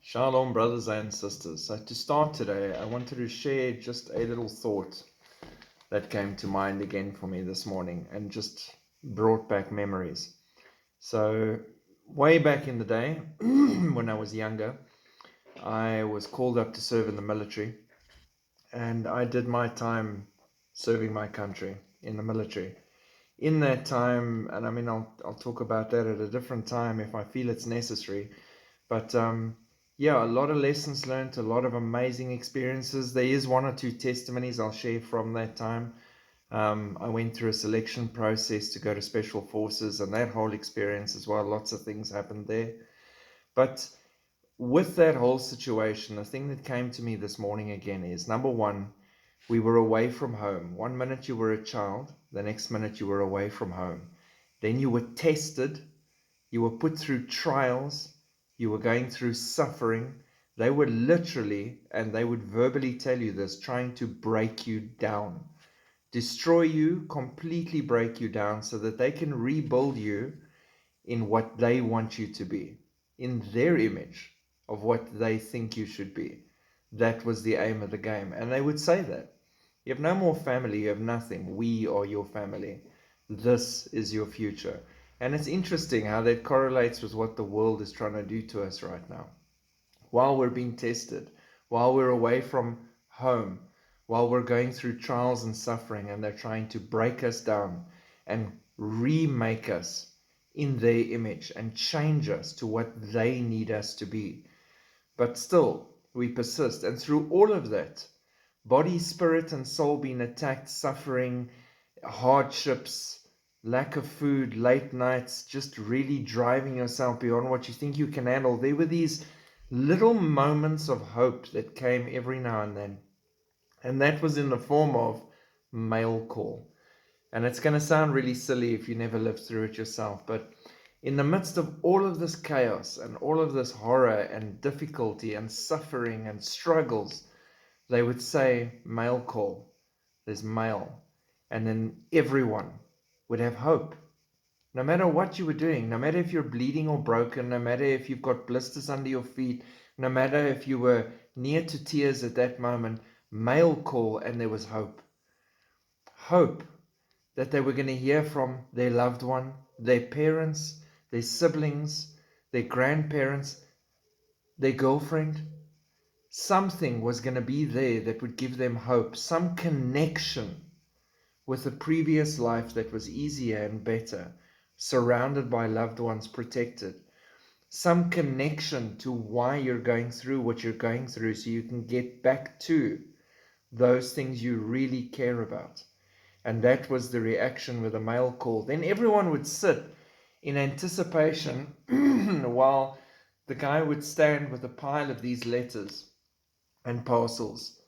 Shalom, brothers and sisters. So, to start today, I wanted to share just a little thought that came to mind again for me this morning and just brought back memories. So, way back in the day, when I was younger, I was called up to serve in the military, and I did my time serving my country in the military. In that time, and I mean, I'll talk about that at a different time if I feel it's necessary. But yeah, a lot of lessons learned, a lot of amazing experiences. There is one or two testimonies I'll share from that time. I went through a selection process to go to Special Forces, and that whole experience as well. Lots of things happened there. But with that whole situation, the thing that came to me this morning again is, number one, we were away from home. 1 minute you were a child, the next minute you were away from home. Then you were tested, you were put through trials, you were going through suffering. They were literally, and they would verbally tell you this, trying to break you down, destroy you, completely break you down so that they can rebuild you in what they want you to be, in their image of what they think you should be. That was the aim of the game. And they would say that. You have no more family, you have nothing. We are your family. This is your future. And it's interesting how that correlates with what the world is trying to do to us right now. While we're being tested, while we're away from home, while we're going through trials and suffering, and they're trying to break us down and remake us in their image and change us to what they need us to be. But still, we persist. And through all of that, body, spirit, and soul being attacked, suffering, hardships, lack of food, late nights, just really driving yourself beyond what you think you can handle. There were these little moments of hope that came every now and then. And that was in the form of mail call. And it's going to sound really silly if you never lived through it yourself, but in the midst of all of this chaos and all of this horror and difficulty and suffering and struggles, they would say, mail call, there's mail. And then everyone would have hope. No matter what you were doing, no matter if you're bleeding or broken, no matter if you've got blisters under your feet, no matter if you were near to tears at that moment, mail call and there was hope. Hope that they were going to hear from their loved one, their parents, their siblings, their grandparents, their girlfriend. Something was going to be there that would give them hope, some connection with a previous life that was easier and better, surrounded by loved ones, protected. Some connection to why you're going through what you're going through so you can get back to those things you really care about. And that was the reaction with a mail call. Then everyone would sit in anticipation while the guy would stand with a pile of these letters and parcels.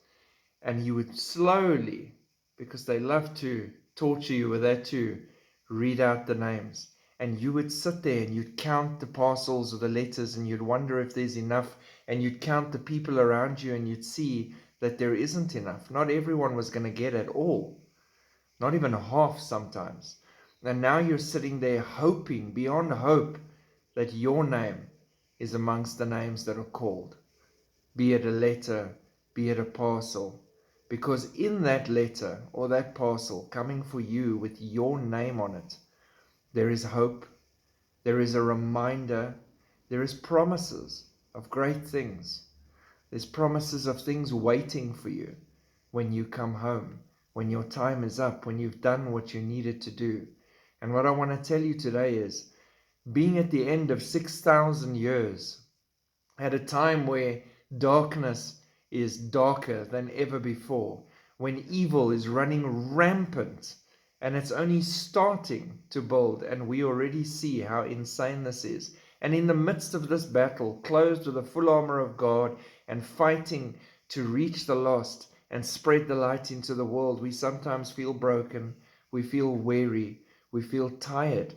And he would slowly, because they love to torture you with that too, read out the names. And you would sit there and you'd count the parcels or the letters and you'd wonder if there's enough. And you'd count the people around you and you'd see that there isn't enough. Not everyone was going to get it all. Not even half sometimes. And now you're sitting there hoping, beyond hope, that your name is amongst the names that are called. Be it a letter, be it a parcel. Because in that letter or that parcel coming for you with your name on it, there is hope, there is a reminder, there is promises of great things. There's promises of things waiting for you when you come home, when your time is up, when you've done what you needed to do. And what I want to tell you today is, being at the end of 6,000 years, at a time where darkness is darker than ever before, when evil is running rampant, and it's only starting to build, and we already see how insane this is. And in the midst of this battle, clothed with the full armor of God and fighting to reach the lost and spread the light into the world, we sometimes feel broken, we feel weary, we feel tired,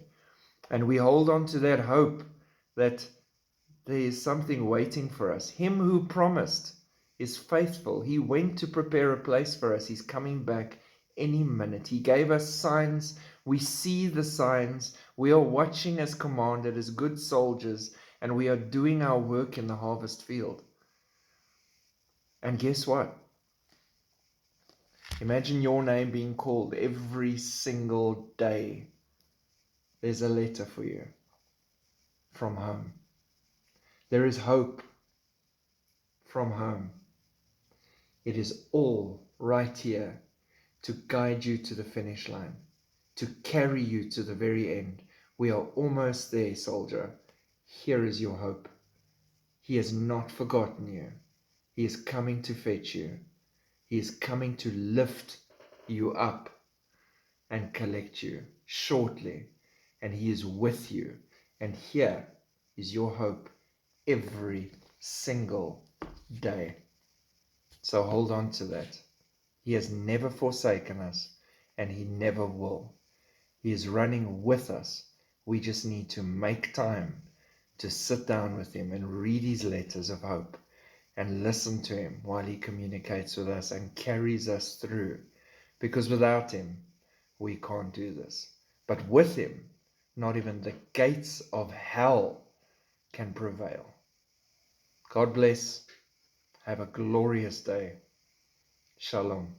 and we hold on to that hope that there is something waiting for us. Him who promised is faithful. He went to prepare a place for us. He's coming back any minute. He gave us signs. We see the signs. We are watching as commanded, as good soldiers, and we are doing our work in the harvest field. And guess what? Imagine your name being called every single day. There's a letter for you from home. There is hope from home. It is all right here to guide you to the finish line, to carry you to the very end. We are almost there, soldier. Here is your hope. He has not forgotten you. He is coming to fetch you. He is coming to lift you up and collect you shortly. And he is with you. And here is your hope every single day. So hold on to that. He has never forsaken us, and he never will. He is running with us. We just need to make time to sit down with him and read his letters of hope and listen to him while he communicates with us and carries us through. Because without him, we can't do this. But with him, not even the gates of hell can prevail. God bless. Have a glorious day. Shalom.